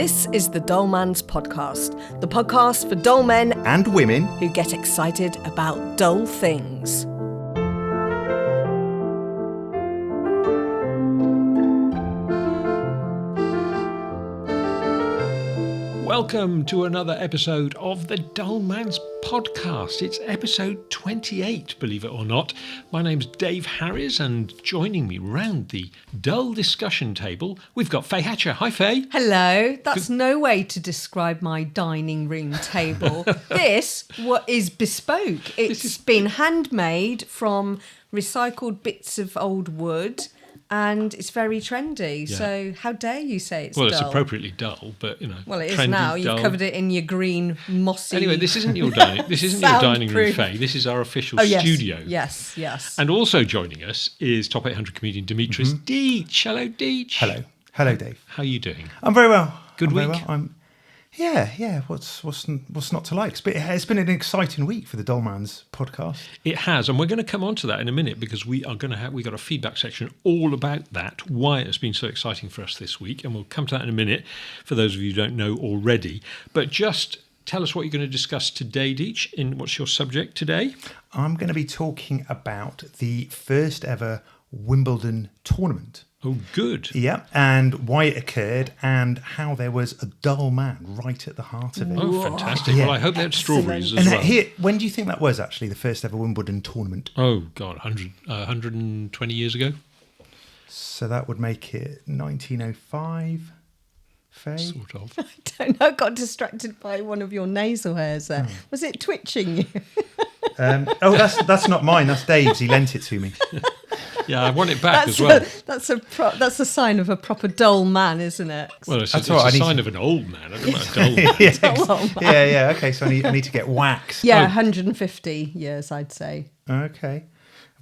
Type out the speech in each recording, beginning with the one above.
This is the Dull Man's Podcast, the podcast for dull men and women who get excited about dull things. Welcome to another episode of the Dull Man's Podcast. It's episode 28, believe it or not. My name's Dave Harries, and joining me round the dull discussion table, we've got Faye Hatcher. Hi, Faye. Hello. That's no way to describe my dining room table. This is bespoke. It's been handmade from recycled bits of old wood. And it's very trendy, so how dare you say it's dull? Well, it's appropriately dull, but, you know. Well, it is trendy, now. dull. You've covered it in your green, mossy... Anyway, this isn't your dining room, Faye. This is our official studio. Yes, yes. And also joining us is Top 800 comedian Demitris Deech. Hello, Deech. Hello, Dave. How are you doing? I'm very well. Good week? Well. Yeah. What's not to like? It's been an exciting week for the Dull Man's Podcast. It has, and we're going to come on to that in a minute because we got a feedback section all about that, why it's been so exciting for us this week, and we'll come to that in a minute for those of you who don't know already. But just tell us what you're going to discuss today, Deech. What's your subject today? I'm going to be talking about the first ever Wimbledon tournament. Oh, good. Yeah, and why it occurred and how there was a dull man right at the heart of it. Oh, fantastic. Yeah. Well, I hope they had strawberries as well. When do you think that was actually, the first ever Wimbledon tournament? Oh, God, 120 years ago? So that would make it 1905, Faye? Sort of. I don't know, I got distracted by one of your nasal hairs there. Was it twitching you? That's not mine, that's Dave's. He lent it to me. Yeah, I want it back as well. That's a sign of a proper dull man, isn't it? Well, it's a sign of an old man. I don't know about a dull man. Yeah. Okay, so I need to get waxed. Yeah, 150 years, I'd say. Okay.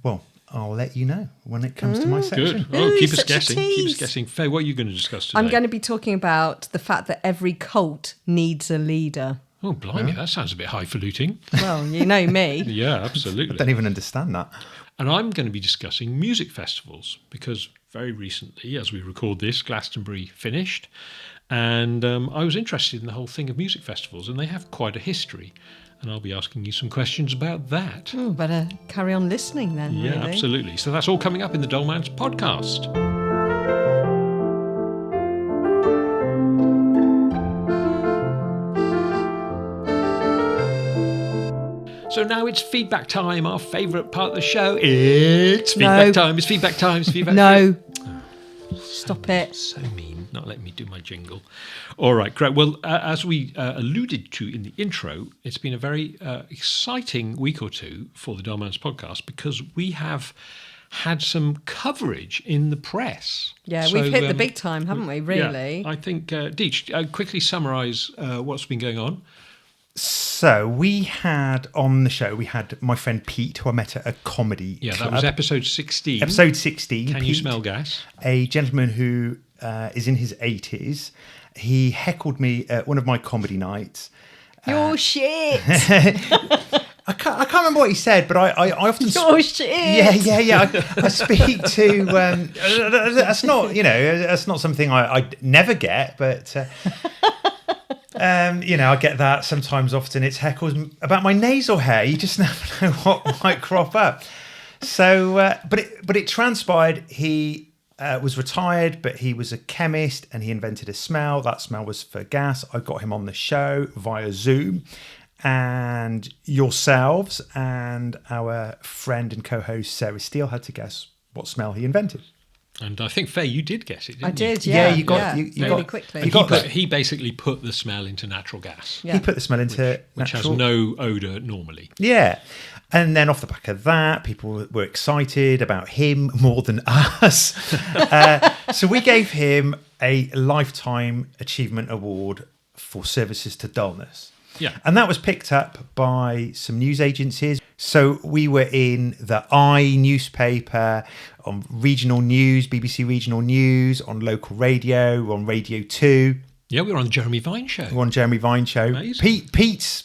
Well, I'll let you know when it comes to my section. Good. Oh, keep us guessing. Faye, what are you going to discuss today? I'm going to be talking about the fact that every cult needs a leader. Oh, blimey, that sounds a bit highfalutin. Well, you know me. Yeah, absolutely. I don't even understand that. And I'm going to be discussing music festivals because very recently, as we record this, Glastonbury finished. And I was interested in the whole thing of music festivals, and they have quite a history. And I'll be asking you some questions about that. Oh, better carry on listening then, Yeah, really. Absolutely. So that's all coming up in the Dull Man's Podcast. So now it's feedback time, our favourite part of the show. It's feedback time. It's feedback time. No. Stop it. So mean, not letting me do my jingle. All right, great. Well, as we alluded to in the intro, it's been a very exciting week or two for the Dull Man's Podcast because we have had some coverage in the press. Yeah, we've hit the big time, haven't we, really? Yeah, I think, Deech, quickly summarise what's been going on. So we had on the show, my friend Pete, who I met at a comedy club. That was episode 16. Episode 16. Can Pete, you smell gas? A gentleman who is in his 80s. He heckled me at one of my comedy nights. You're shit. I can't remember what he said, but I often... You're shit. Yeah. I speak to... that's not something I never get, but... I get that sometimes. Often it's heckles about my nasal hair. You just never know what might crop up. So, but it transpired he was retired, but he was a chemist and he invented a smell. That smell was for gas. I got him on the show via Zoom, and yourselves and our friend and co-host Sarah Steele had to guess what smell he invented. And I think, Faye, you did guess it, didn't you? I did, yeah. Yeah, you got really quickly. He basically put the smell into natural gas. Yeah. He put the smell into which natural... has no odour normally. Yeah. And then off the back of that, people were excited about him more than us. So we gave him a Lifetime Achievement Award for services to dullness. Yeah. And that was picked up by some news agencies. So we were in the I newspaper, on regional news, BBC Regional News, on local radio, on Radio 2. Yeah, we were on Jeremy Vine Show. Amazing. Pete's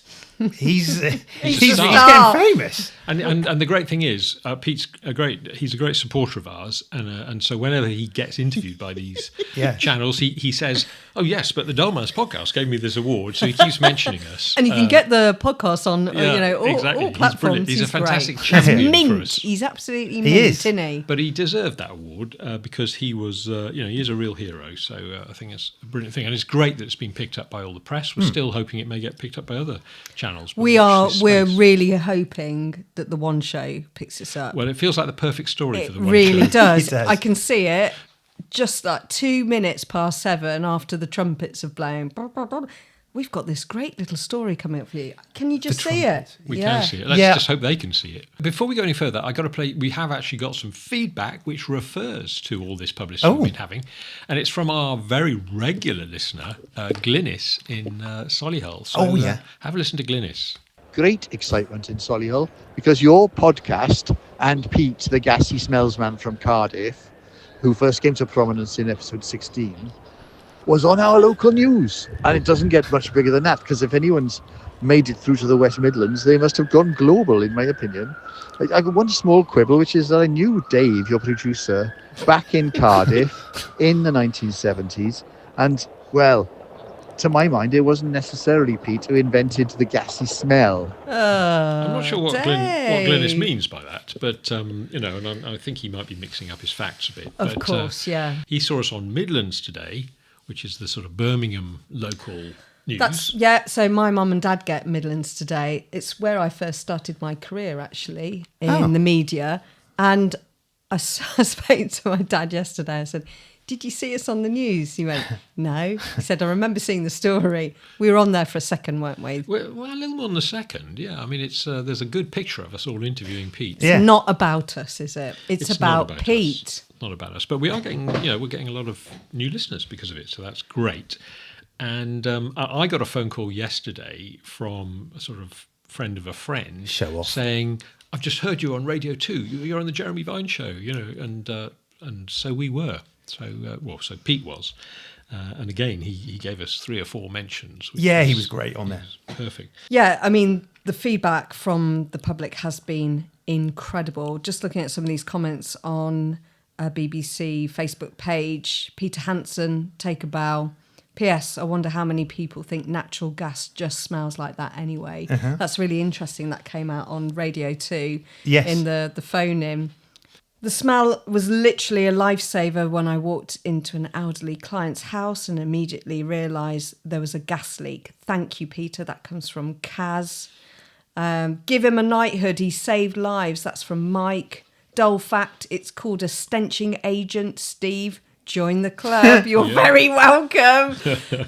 he's getting famous. And the great thing is, he's a great supporter of ours, and so whenever he gets interviewed by these channels, he says, "Oh yes, but the Dolmans podcast gave me this award," so he keeps mentioning us. And you can get the podcast on all platforms. He's a fantastic champion for us. He's absolutely mint, isn't he? But he deserved that award because he was, he is a real hero. So I think it's a brilliant thing, and it's great that it's been picked up by all the press. We're still hoping it may get picked up by other channels. We're really hoping that the One Show picks this up. Well, it feels like the perfect story for the One Show. It really does. It does. I can see it just like 2 minutes past 7 after the trumpets have blown. We've got this great little story coming up for you. Can you just see it? We can see it. Let's just hope they can see it. Before we go any further, I got to play. We have actually got some feedback which refers to all this publicity we've been having, and it's from our very regular listener, Glynis in Solihull. So, have a listen to Glynis. Great excitement in Solihull because your podcast and Pete, the gassy smells man from Cardiff, who first came to prominence in episode 16, was on our local news. And it doesn't get much bigger than that, because if anyone's made it through to the West Midlands, they must have gone global, in my opinion. I got one small quibble, which is that I knew Dave, your producer, back in Cardiff in the 1970s. And, well, to my mind, it wasn't necessarily Pete who invented the gassy smell. I'm not sure what Glynis means by that, but, and I think he might be mixing up his facts a bit. Of course, yeah. He saw us on Midlands Today, which is the sort of Birmingham local news. So my mum and dad get Midlands Today. It's where I first started my career, actually, in the media. And I spoke to my dad yesterday. I said, "Did you see us on the news?" He went, "No." He said, "I remember seeing the story. We were on there for a second, weren't we?" Well, a little more than a second, yeah. I mean, it's there's a good picture of us all interviewing Pete. It's not about us, is it? It's about Pete. Us. Not about us, but we are getting, we're getting a lot of new listeners because of it, so that's great. And I got a phone call yesterday from a sort of friend of a friend, saying, "I've just heard you on Radio 2. You're on the Jeremy Vine show," and so we were. So Pete was, and again he gave us 3 or 4 mentions. He was great on there. Perfect. Yeah, I mean the feedback from the public has been incredible. Just looking at some of these comments on a BBC Facebook page, Peter Hansen, take a bow. P.S. I wonder how many people think natural gas just smells like that anyway. That's really interesting. That came out on Radio 2 in the phone-in. The smell was literally a lifesaver when I walked into an elderly client's house and immediately realised there was a gas leak. Thank you, Peter. That comes from Kaz. Give him a knighthood. He saved lives. That's from Mike. Dull fact, it's called a stenching agent, Steve. Join the club. You're very welcome.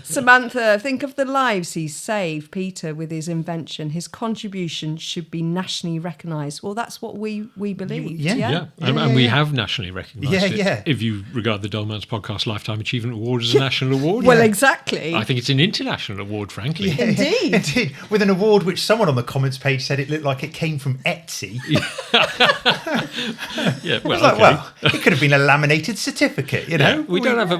Samantha, think of the lives he's saved, Peter, with his invention. His contribution should be nationally recognised. Well, that's what we believe. And we have nationally recognised it. If you regard the Dolmans Podcast Lifetime Achievement Award as a national award. Well, exactly. I think it's an international award, frankly. Indeed. With an award which someone on the comments page said it looked like it came from Etsy. It could have been a laminated certificate, We don't have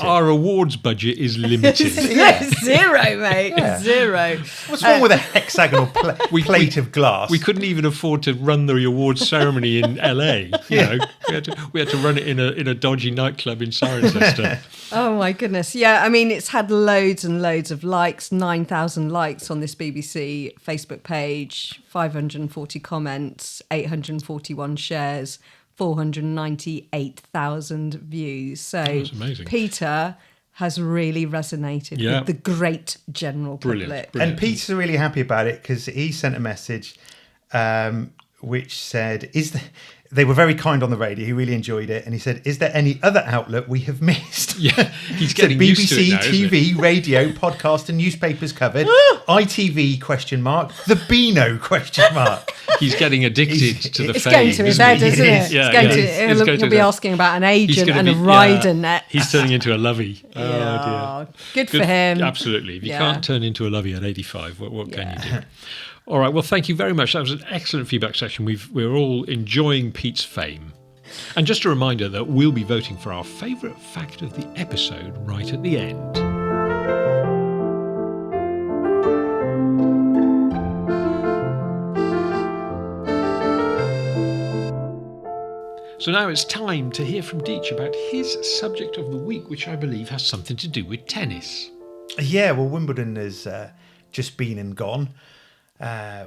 our awards budget is limited. Zero, mate. Zero. What's wrong with a hexagonal plate of glass? We couldn't even afford to run the awards ceremony in LA. We had to run it in a dodgy nightclub in Cirencester. Oh my goodness. Yeah, I mean, it's had loads and loads of likes, 9,000 likes on this BBC Facebook page, 540 comments, 841 shares, 498,000 views. So Peter has really resonated with the great general public. Brilliant. And Peter's really happy about it because he sent a message which said, they were very kind on the radio. He really enjoyed it. And he said, "Is there any other outlet we have missed?" Yeah, he's getting BBC, used to it now, TV, radio, podcast and newspapers covered. ITV, ? The Beano, ? He's getting addicted to the fame. It's going to his head, isn't it? He'll be asking about an agent and a rider net. He's turning into a lovey. Oh, dear. Good for him. Absolutely. If you can't turn into a lovey at 85, what can you do? All right, well, thank you very much. That was an excellent feedback session. We're all enjoying Pete's fame. And just a reminder that we'll be voting for our favourite fact of the episode right at the end. So now it's time to hear from Deech about his subject of the week, which I believe has something to do with tennis. Yeah, well, Wimbledon has just been and gone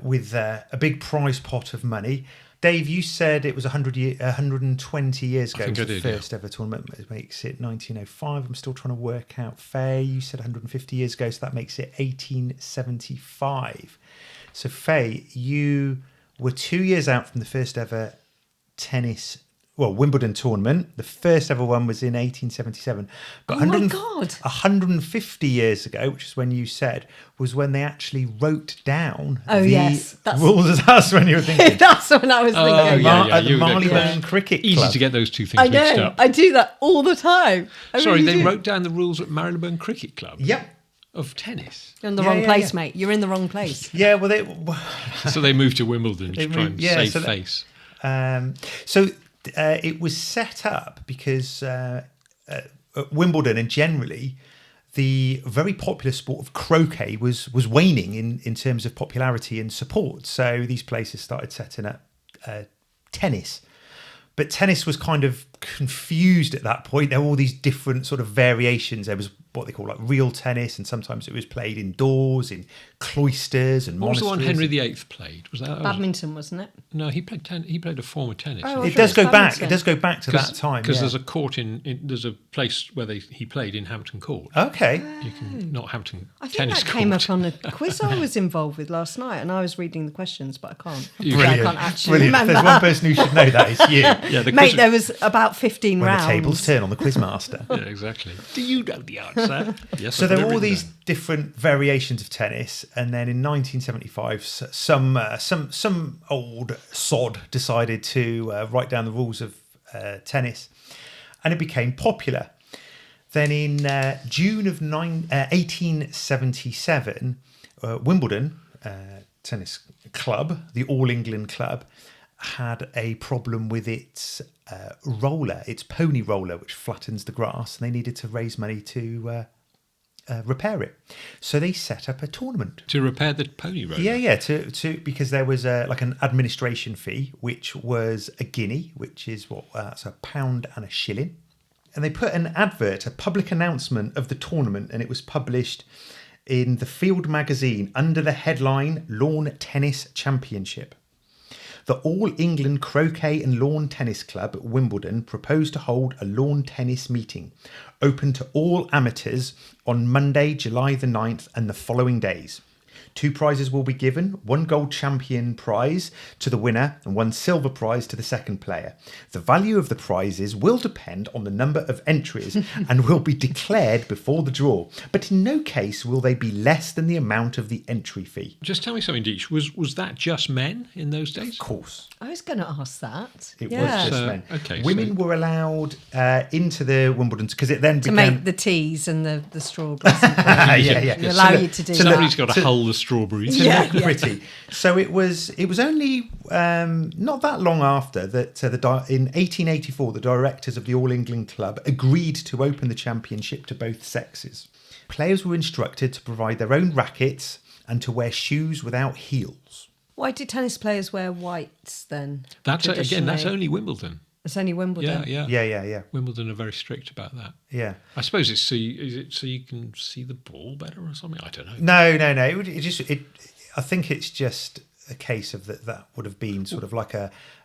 with a big prize pot of money. Dave, you said it was 120 years ago. I think it was I the did, first ever tournament. It makes it 1905. I'm still trying to work out. Faye, you said 150 years ago, so that makes it 1875. So Faye, you were 2 years out from the first ever Wimbledon tournament. The first ever one was in 1877. But Oh my God. 150 years ago, which is when you said, was when they actually wrote down yes, rules. That's when you were thinking. That's what I was thinking. yeah, At the you were Marylebone Cricket Club. Easy to get those two things I mixed know. up. I do that all the time. Sorry, really they do. wrote down the rules at Marylebone Cricket Club Yep. of tennis. You're in the Yeah, wrong yeah, place, yeah. mate. You're in the wrong place. Yeah, well, So they moved to Wimbledon to try and save so face. It was set up because at Wimbledon and generally the very popular sport of croquet was waning in terms of popularity and support. So these places started setting up tennis. But tennis was kind of confused at that point. There were all these different sort of variations. There was what they call like real tennis, and sometimes it was played indoors in cloisters and What was the one monasteries. Henry VIII played? Was that Badminton, wasn't it? No, he played he played a form of tennis. Oh, It sure, does it's go back. badminton. It does go back to that time. Because yeah. there's a court there's a place where he played in Hampton Court. Okay. You can not Hampton I think tennis that court. came up on a quiz I was involved with last night, and I was reading the questions, but I can't. Brilliant. I can't actually Brilliant. If remember. there's one person who should know that, it's you. Yeah, the Mate, quiz- there was about 15 When rounds. the tables turn on the quizmaster. Yeah, exactly. Do you know the answer? Yes. So I've there got were it all written these down. different variations of tennis, and then in 1975, some old sod decided to write down the rules of tennis, and it became popular. Then in June of 1877, Wimbledon Tennis Club, the All England Club, had a problem with its roller, its pony roller, which flattens the grass, and they needed to raise money to repair it. So they set up a tournament. To repair the pony roller. Yeah, to because there was like an administration fee, which was a guinea, which is that's £1 and a shilling. And they put an advert, a public announcement of the tournament, and it was published in the Field magazine under the headline Lawn Tennis Championship. The All England Croquet and Lawn Tennis Club at Wimbledon proposed to hold a lawn tennis meeting, open to all amateurs, on Monday, July the 9th and the following days. 2 prizes will be given, 1 gold champion prize to the winner and 1 silver prize to the second player. The value of the prizes will depend on the number of entries and will be declared before the draw, but in no case will they be less than the amount of the entry fee. Just tell me something, Deech. Was that just men in those days? Of course. I was going to ask that. It yeah. was just So, men. okay, Women so- were allowed into the Wimbledon because it then To began... make the teas and the strawberries. yeah. They allow you to do Somebody's that. got to hull the strawberries. to Yeah, look yeah. pretty. So it was only not that long after that in 1884 the directors of the All England Club agreed to open the championship to both sexes. Players were instructed to provide their own rackets and to wear shoes without heels. Why do tennis players wear whites then? That's traditionally? only Wimbledon. It's only Wimbledon. Yeah. Yeah. Wimbledon are very strict about that. Yeah. I suppose is it so you can see the ball better or something? I don't know. No. I think it's just a case of that would have been sort of like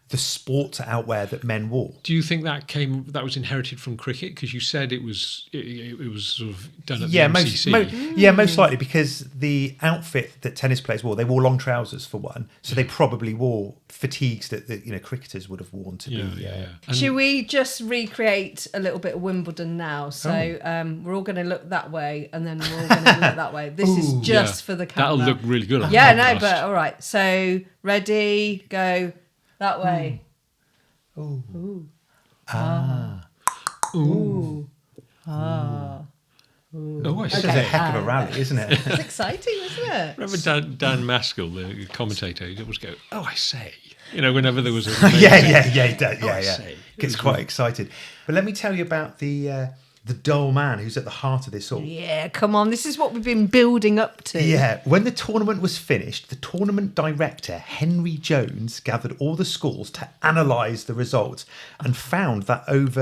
the sports outwear that men wore. Do you think that was inherited from cricket? Because you said it was sort of done at Yeah, the MCC. most likely because the outfit that tennis players wore, they wore long trousers for one, so they probably wore fatigues that cricketers would have worn to be. And Should we just recreate a little bit of Wimbledon now? So we're all going to look that way, and then we're all going to look that way. This is just for the camera. That'll look really good on Yeah, the no, podcast. but all right. So ready, go that way. Ooh. Ooh. Ah. Ooh. Oh, I This is see. a heck of a rally, isn't it? It's exciting, isn't it? Remember Dan Maskell, the commentator, he'd always go, "Oh, I say," whenever there was a yeah. I Gets see. quite excited. But let me tell you about the the dull man who's at the heart of this all. Yeah, come on. This is what we've been building up to. Yeah, when the tournament was finished, the tournament director, Henry Jones, gathered all the schools to analyse the results and found that of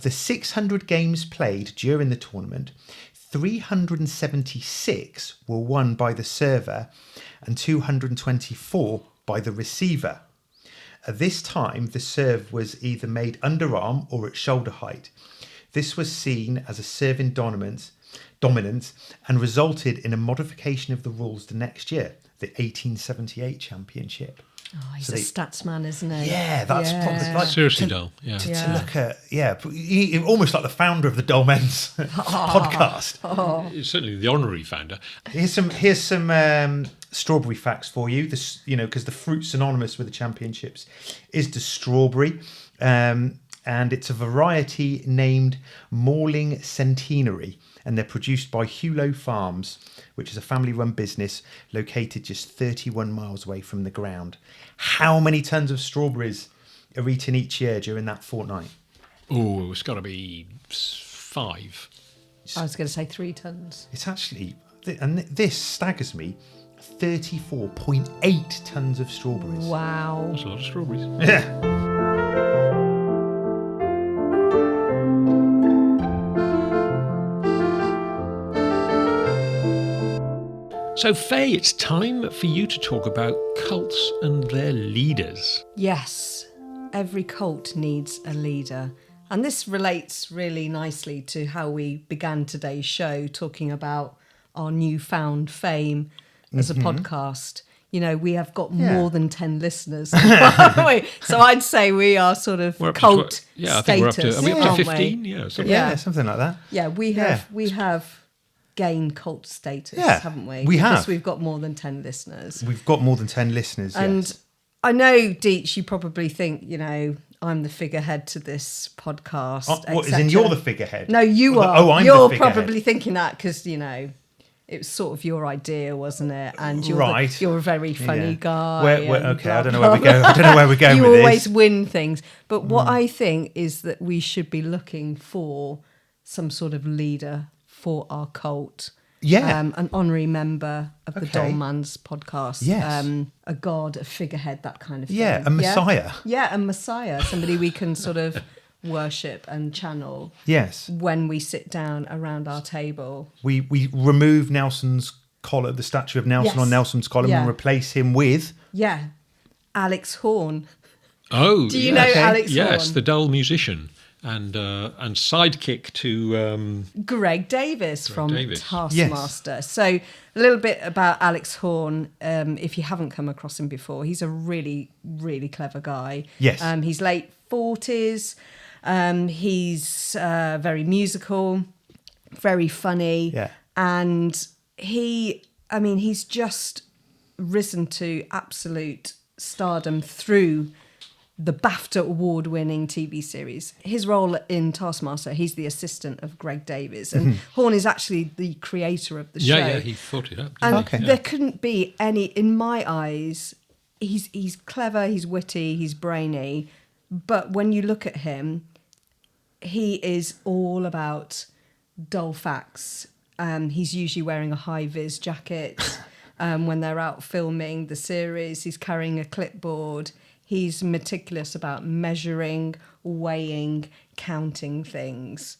the 600 games played during the tournament, 376 were won by the server and 224 by the receiver. At this time, the serve was either made underarm or at shoulder height. This was seen as a serving dominance and resulted in a modification of the rules the next year, the 1878 championship. Oh, he's a stats man, isn't he? Yeah, that's probably like Seriously dull. Yeah. to look at. Yeah, almost like the founder of the Dull Men's podcast. It's certainly the honorary founder. Here's some strawberry facts for you. This, because the fruit synonymous with the championships is the strawberry, and it's a variety named Morling Centenary, and they're produced by Hulo Farms, which is a family-run business located just 31 miles away from the ground. How many tons of strawberries are eaten each year during that fortnight? Oh, it's got to be 5. I was going to say 3 tons. It's actually, and this staggers me, 34.8 tons of strawberries. Wow. That's a lot of strawberries. Yeah. So, Faye, it's time for you to talk about cults and their leaders. Yes, every cult needs a leader. And this relates really nicely to how we began today's show, talking about our newfound fame as a podcast. We have got more than 10 listeners. So I'd say we are sort of cult status. I think we're up to, are we up to 15? Yeah, something like that. Yeah, we have gained cult status, haven't we? We have. Because we've got more than 10 listeners. We've got more than 10 listeners, And yes. I know, Deech, you probably think, I'm the figurehead to this podcast. What, as in you're the figurehead? No, you are. Oh, I'm You're the figurehead. probably thinking that because, it was sort of your idea, wasn't it? And you're, right. You're a very funny guy. Okay, I don't know where we go. I don't know where we're going you with always this. win things. But what I think is that we should be looking for some sort of leader for our cult. Yeah. An honorary member of the Okay. Dolmans podcast. Yes. A god, a figurehead, that kind of thing. Yeah, a messiah. Yeah, a messiah. Somebody we can sort of worship and channel Yes. when we sit down around our table. We remove Nelson's collar, the statue of Nelson Yes. on Nelson's column, Yeah. and replace him with... Yeah. Alex Horn. Oh, Do you know Alex Yes, Horn? the dull musician and sidekick to... Greg Davis from Davis. Taskmaster. So a little bit about Alex Horn. If you haven't come across him before, he's a really, really clever guy. Yes. He's late 40s. He's very musical, very funny. Yeah. And he's just risen to absolute stardom through the BAFTA award-winning TV series. His role in Taskmaster, he's the assistant of Greg Davis. And Horn is actually the creator of the show. Yeah, he thought it up. And Okay. there couldn't be any, in my eyes, he's clever, he's witty, he's brainy. But when you look at him, he is all about dull facts. He's usually wearing a high-vis jacket when they're out filming the series. He's carrying a clipboard. He's meticulous about measuring, weighing, counting things.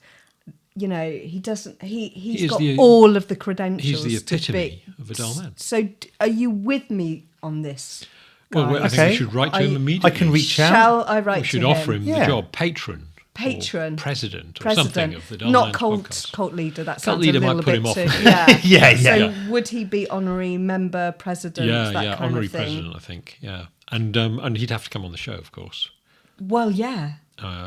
He doesn't. He's got all of the credentials. He's the to epitome be. of a dull man. So, are you with me on this? Well, I guys? think we should write to him immediately. I can reach out. Shall I write We should to offer him him? the job, patron. Patron, or president, or something of the Dull not Man's cult podcast. cult leader. That Cult sounds leader a might little put bit him off. too. Yeah, Yeah. So would he be honorary member, president? that kind honorary of thing? president, I think. Yeah, and he'd have to come on the show, of course. Well, yeah.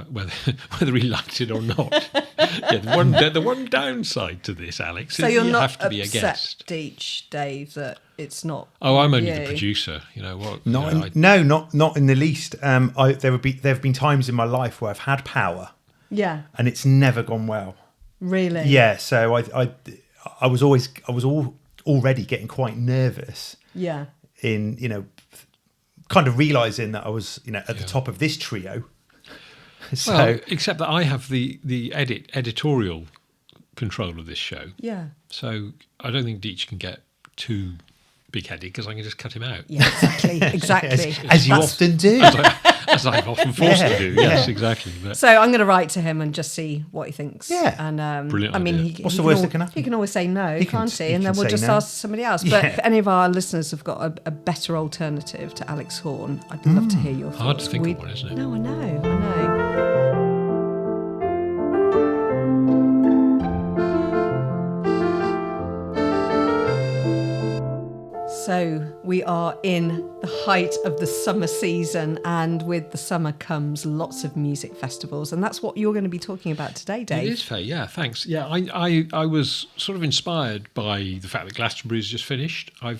Whether he liked it or not. The one downside to this, Alex, So is you're you not have to be a upset, guest. Deech, Dave, that it's not. Oh, I'm only you. the producer. You know what? Not in the least. There have been times in my life where I've had power, Yeah, and it's never gone well. really. Yeah, so I was already getting quite nervous Yeah. in kind of realizing that I was at the top of this trio. So Well, except that I have the editorial control of this show. Yeah. So I don't think Deech can get too big-headed because I can just cut him out. Yeah, exactly. as you often do. As I'm often forced to do. Yes, exactly. But So I'm going to write to him and just see what he thinks. Yeah. And Brilliant I mean, idea. What's the worst that can happen? He can always say no, He can- can't he? he And can then we'll say just no. ask somebody else. But Yeah. if any of our listeners have got a better alternative to Alex Horne, I'd love to hear your thoughts. hard to think of one, isn't it? No, I know. So we are in the height of the summer season, and with the summer comes lots of music festivals, and that's what you're going to be talking about today, Dave. It is, Faye. Yeah, thanks. Yeah, I was sort of inspired by the fact that Glastonbury's just finished. I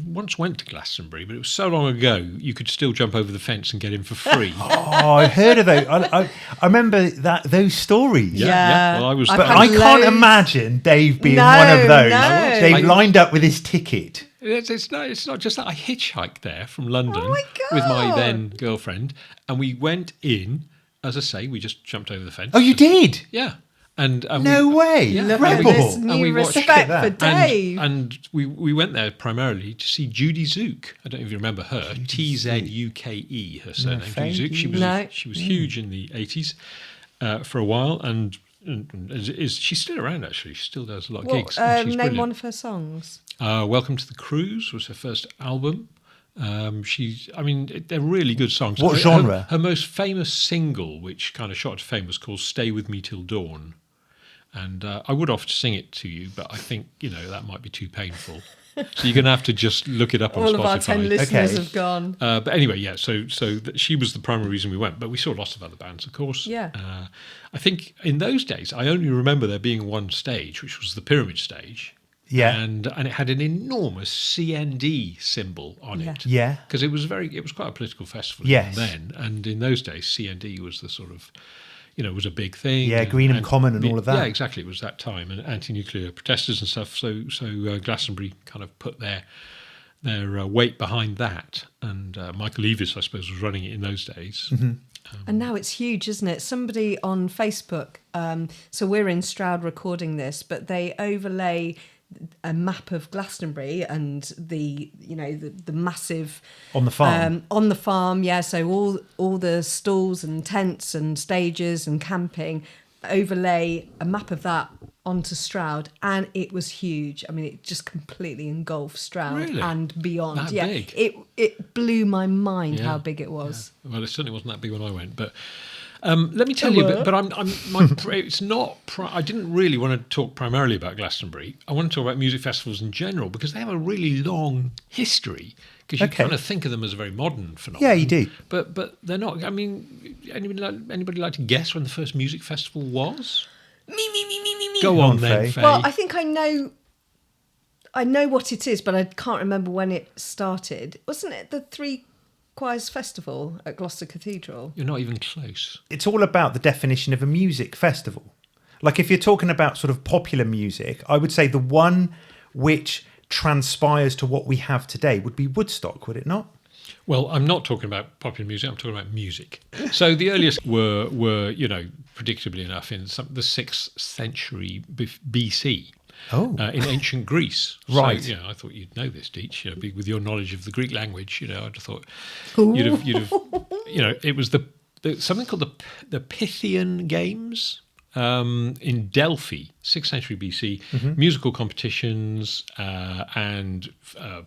once went to Glastonbury, but it was so long ago you could still jump over the fence and get in for free. Oh, I heard of those. I remember those stories. Yeah. Well, I was, I've But had I can't loads. imagine Dave being No, one of those. no. Dave lined up with his ticket. It's not just that. I hitchhiked there from London Oh my with my God. then girlfriend, and we went in. As I say, we just jumped over the fence. Oh, you did? Yeah. And No we, way. Yeah. Look Rebel. at this And new we watched respect that. for Dave. And we went there primarily to see Judy Zook. I don't know if you remember her. TZUKE, her surname. Faye, Judy Zook. No. She was huge in the 80s for a while, and she's still around actually. She still does a lot of gigs. And she's Name brilliant. one of her songs. Welcome to the Cruise was her first album. They're really good songs. What genre? Her most famous single, which kind of shot to fame, was called "Stay With Me Till Dawn." And I would offer to sing it to you, but I think that might be too painful. So you're going to have to just look it up on All Spotify. of our 10 listeners Okay. have gone. But anyway, yeah. So she was the primary reason we went, but we saw lots of other bands, of course. Yeah. I think in those days, I only remember there being one stage, which was the Pyramid Stage. Yeah. And it had an enormous CND symbol on it. Yeah. Because it was quite a political festival Yes. then, and in those days, CND was the sort of, was a big thing. Yeah, Greenham Common and all of that. Yeah, exactly. It was that time, and anti-nuclear protesters and stuff. So Glastonbury kind of put their weight behind that, and Michael Eavis, I suppose, was running it in those days. Mm-hmm. And now it's huge, isn't it? Somebody on Facebook, so we're in Stroud recording this, but they overlay a map of Glastonbury and the massive On the farm. on the farm, yeah. So all the stalls and tents and stages and camping, overlay a map of that onto Stroud, and it was huge. I mean, it just completely engulfed Stroud Really? and beyond. That yeah, big? it blew my mind Yeah. how big it was. Yeah. Well, it certainly wasn't that big when I went, but let me tell you. It's not. I didn't really want to talk primarily about Glastonbury. I want to talk about music festivals in general because they have a really long history. Because you Okay. kind of think of them as a very modern phenomenon. Yeah, you do. But they're not. I mean, anybody like to guess when the first music festival was? Me. Go on then, Faye. Faye. Well, I think I know what it is, but I can't remember when it started. Wasn't it the Three Choirs Festival at Gloucester Cathedral? You're not even close. It's all about the definition of a music festival. Like if you're talking about sort of popular music, I would say the one which transpires to what we have today would be Woodstock, would it not? Well, I'm not talking about popular music. I'm talking about music. So the earliest were predictably enough, in the 6th century BC. Oh. In ancient Greece. Right. So, I thought you'd know this, Deech. With your knowledge of the Greek language, I'd have thought Ooh. you'd have, it was the something called the Pythian Games in Delphi, 6th century BC. Musical competitions and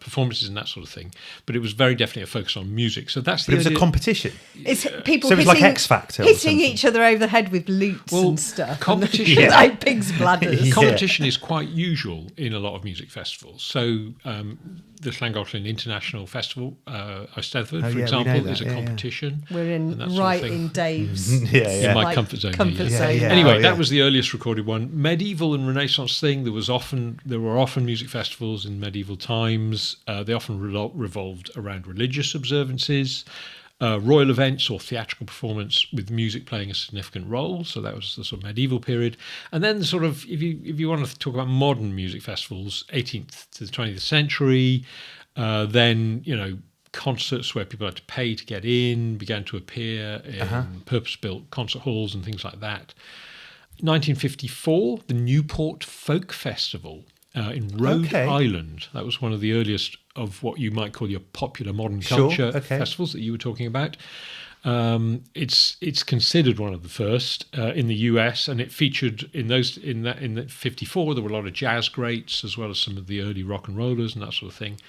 performances and that sort of thing. But it was very definitely a focus on music. So that's But it was a competition. It's people So it was hitting, like X Factor or hitting something. each other over the head with lutes Well, and stuff. competition- And like pig's bladders. Yeah. Competition is quite usual in a lot of music festivals. So the Llangollen International Festival, Eisteddfod, Oh, for yeah, we example, know that. is a Yeah, yeah. competition. We're and in that sort of right thing. in Dave's Yeah. In my like, comfort zone. comfort yeah. zone. Yeah. Anyway, Oh, yeah. that was the earliest recorded one. Medieval and Renaissance thing. There were often music festivals in medieval times. They often revolved around religious observances, royal events or theatrical performance with music playing a significant role. So that was the sort of medieval period. And then sort of, if you want to talk about modern music festivals, 18th to the 20th century, then concerts where people had to pay to get in began to appear in purpose-built concert halls and things like that. 1954, the Newport Folk Festival in Rhode Island. That was one of the earliest of what you might call your popular modern culture festivals that you were talking about. It's considered one of the first in the US, and it featured in the 54. There were a lot of jazz greats as well as some of the early rock and rollers and that sort of thing.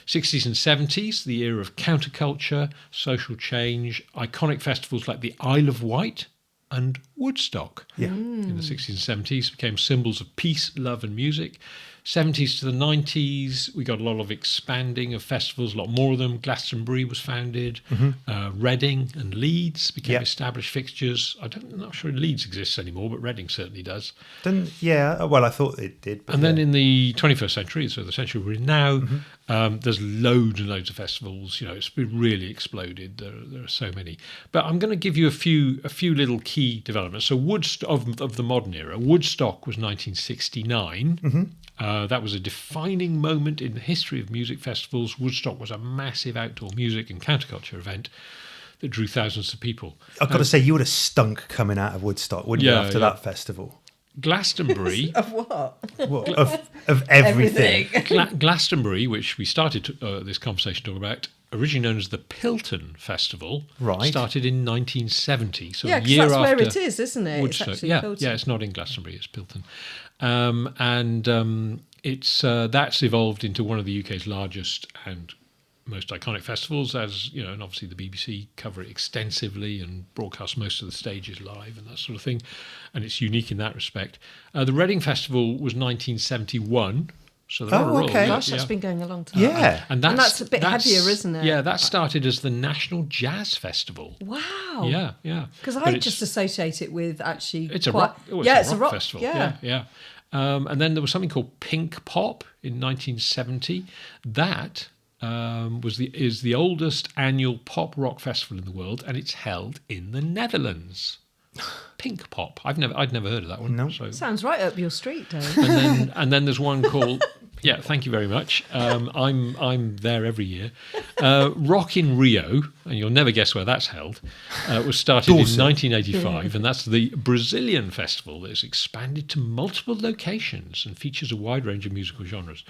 60s and 70s, the era of counterculture, social change, iconic festivals like the Isle of Wight and Woodstock in the 60s and 70s became symbols of peace, love and music. 70s to the 90s, we got a lot of expanding of festivals, a lot more of them. Glastonbury was founded. Reading and Leeds became established fixtures. I'm not sure Leeds exists anymore, but Reading certainly does. Well, I thought it did. And then in the 21st century, so the century we're in now, there's loads and loads of festivals. It's really exploded. There are so many. But I'm going to give you a few little key developments. So Woodstock of the modern era, Woodstock was 1969. That was a defining moment in the history of music festivals. Woodstock was a massive outdoor music and counterculture event that drew thousands of people. I've got to say, you would have stunk coming out of Woodstock, wouldn't you, after that festival? Glastonbury... Of what? Of everything. Glastonbury, which we started this conversation talking about, originally known as the Pilton Festival, started in 1970. So a year that's after where it is, isn't it? Woodstock. It's actually Pilton. It's not in Glastonbury, it's Pilton. It's that's evolved into one of the UK's largest and most iconic festivals, as you know, and obviously the BBC cover it extensively and broadcast most of the stages live and that sort of thing, and it's unique in that respect. The Reading Festival was 1971. So Gosh, that's been going a long time. Yeah. And that's a bit heavier, isn't it? Yeah, that started as the National Jazz Festival. Wow. Yeah. Because I just associate it with actually... It's a rock festival. Yeah. And then there was something called Pink Pop in 1970. That is the oldest annual pop rock festival in the world, and it's held in the Netherlands. Pink Pop. I'd never heard of that one. No. So. Sounds right up your street, Dave. And then there's one called thank you very much. I'm there every year. Rock in Rio, and you'll never guess where that's held, was started in 1985, and that's the Brazilian festival that has expanded to multiple locations and features a wide range of musical genres.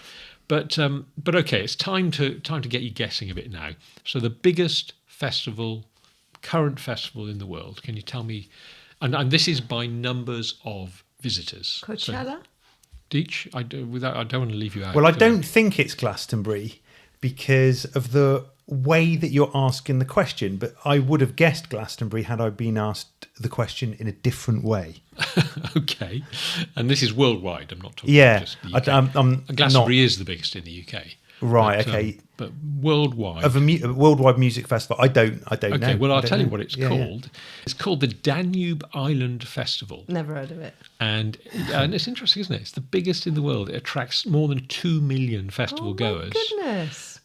But okay, it's time to get you guessing a bit now. So the biggest current festival in the world. Can you tell me? And this is by numbers of visitors. Coachella? So, Deech, I don't want to leave you out. Well, I don't think it's Glastonbury because of the way that you're asking the question, but I would have guessed Glastonbury had I been asked the question in a different way. Okay. And this is worldwide. I'm not talking about just the UK. Glastonbury is the biggest in the UK. Right, but, okay. But worldwide. Of a worldwide music festival, I don't know. Okay, well, I'll tell you what it's called. Yeah. It's called the Danube Island Festival. Never heard of it. And it's interesting, isn't it? It's the biggest in the world. It attracts more than 2 million festival goers. Oh, my goodness.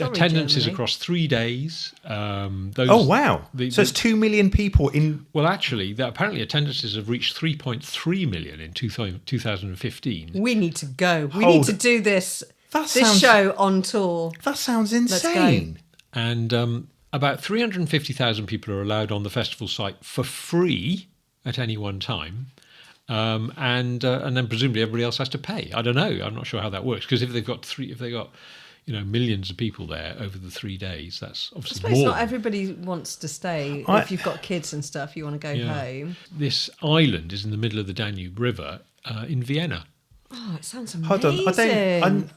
Attendance is across 3 days. Wow. So it's 2 million people in... Well, actually, apparently attendances have reached 3.3 million in 2015. We need to go. We need to do this show on tour. That sounds insane. And about 350,000 people are allowed on the festival site for free at any one time. And then presumably everybody else has to pay. I don't know. I'm not sure how that works, because if they've got millions of people there over the 3 days, that's obviously more. I suppose not everybody wants to stay. If you've got kids and stuff, you want to go home. This island is in the middle of the Danube River in Vienna. Oh, it sounds amazing. Hold on,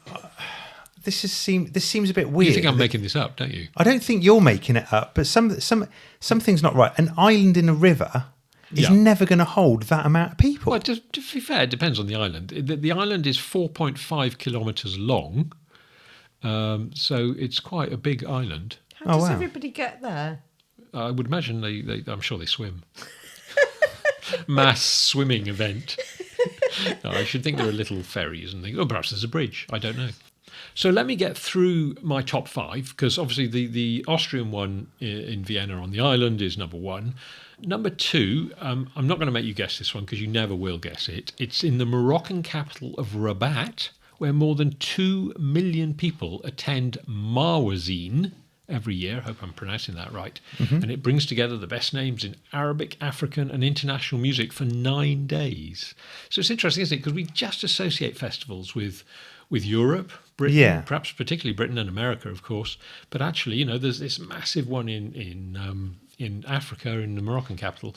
this seems a bit weird. You think I'm making this up, don't you? I don't think you're making it up, but something's not right. An island in a river is never going to hold that amount of people. Well, to be fair, it depends on the island. The island is 4.5 kilometres long, so it's quite a big island. How does everybody get there? I would imagine I'm sure they swim. Mass swimming event. No, I should think there are little ferries and things. Or perhaps there's a bridge. I don't know. So let me get through my top 5, because obviously the Austrian one in Vienna on the island is number 1. Number 2, I'm not going to make you guess this one because you never will guess it. It's in the Moroccan capital of Rabat, where more than 2 million people attend Marwazine every year. I hope I'm pronouncing that right. And it brings together the best names in Arabic, African and international music for 9 days. So it's interesting, isn't it? Because we just associate festivals with Europe, Britain, perhaps particularly Britain and America, of course. But actually, you know, there's this massive one in Africa, in the Moroccan capital.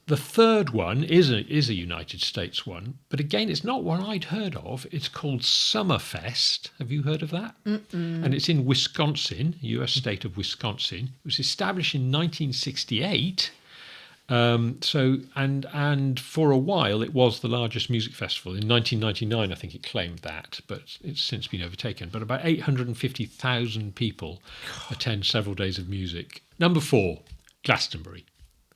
The third one is a United States one, but again, it's not one I'd heard of. It's called Summerfest. Have you heard of that? And it's in Wisconsin, U.S. state of Wisconsin. It was established in 1968. And for a while, it was the largest music festival. In 1999, I think it claimed that, but it's since been overtaken. But about 850,000 people attend several days of music. Number 4, Glastonbury.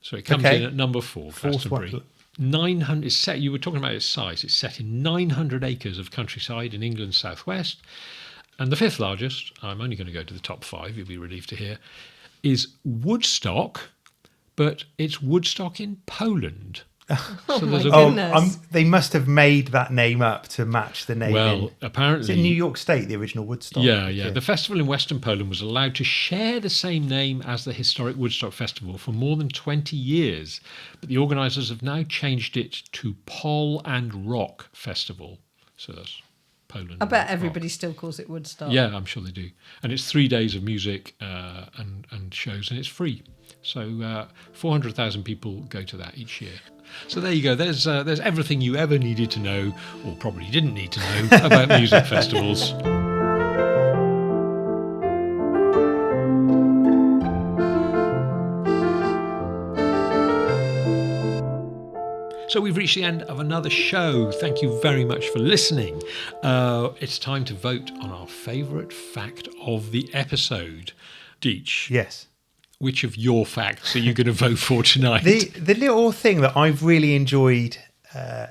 So it comes in at number 4, Glastonbury. 900 is set. You were talking about its size. It's set in 900 acres of countryside in England's southwest. And the 5th largest, I'm only going to go to the top 5, you'll be relieved to hear, is Woodstock, but it's Woodstock in Poland. So my goodness. They must have made that name up to match the name. Well, apparently... Is it New York State, the original Woodstock? Yeah. The festival in Western Poland was allowed to share the same name as the historic Woodstock Festival for more than 20 years. But the organisers have now changed it to Pol and Rock Festival. So that's Poland. I bet everybody still calls it Woodstock. Yeah, I'm sure they do. And it's 3 days of music and shows, and it's free. So 400,000 people go to that each year. So there you go. There's everything you ever needed to know, or probably didn't need to know, about music festivals. So we've reached the end of another show. Thank you very much for listening. It's time to vote on our favourite fact of the episode. Deech. Yes. Which of your facts are you going to vote for tonight? The little thing that I've really enjoyed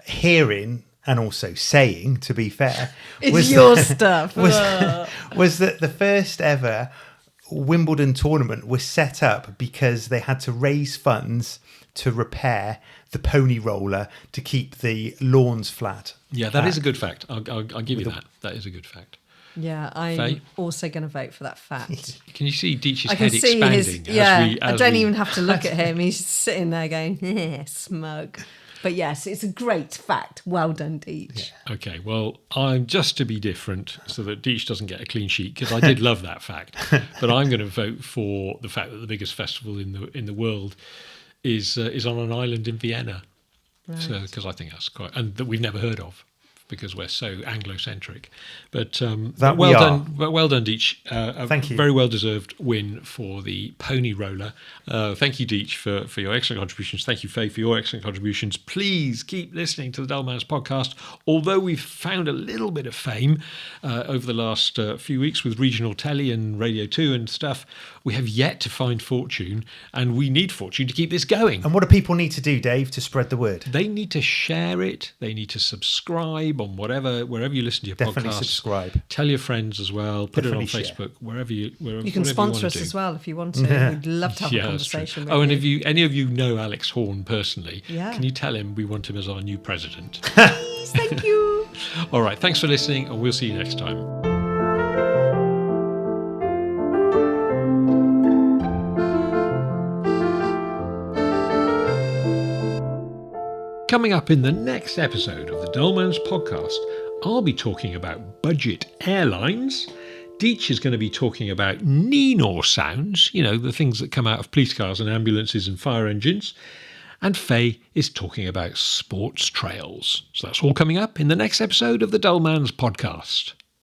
hearing and also saying, to be fair, was your stuff. Was that the first ever Wimbledon tournament was set up because they had to raise funds to repair the pony roller to keep the lawns flat. Yeah, that is a good fact. I'll give you that. That is a good fact. Yeah, I'm Faye? Also going to vote for that fact. Can you see Deech's I head can see expanding? I don't even have to look at him. He's sitting there going, smug. But yes, it's a great fact. Well done, Deech. Yeah. Okay, well, I'm just to be different so that Deech doesn't get a clean sheet, because I did love that fact. But I'm going to vote for the fact that the biggest festival in the world is on an island in Vienna. Right. So, because I think that's quite, and that we've never heard of, because we're so Anglo-centric. But well done, Deech. Thank you. Very well-deserved win for the pony roller. Thank you, Deech, for your excellent contributions. Thank you, Faye, for your excellent contributions. Please keep listening to the Dull Man's podcast. Although we've found a little bit of fame over the last few weeks with regional telly and Radio 2 and stuff, we have yet to find fortune, and we need fortune to keep this going. And what do people need to do, Dave, to spread the word? They need to share it. They need to subscribe on wherever you listen to your Definitely podcasts. subscribe. Tell your friends as well. Put Definitely it on share. Facebook, wherever you can sponsor us as well if you want to. We'd love to have a conversation with you. And if any of you know Alex Horne personally, Yeah. can you tell him we want him as our new president? Please, thank you. All right, thanks for listening, and we'll see you next time. Coming up in the next episode of the Dull Man's podcast, I'll be talking about budget airlines. Deech is going to be talking about Neenor sounds, the things that come out of police cars and ambulances and fire engines. And Faye is talking about sports trails. So that's all coming up in the next episode of the Dull Man's podcast.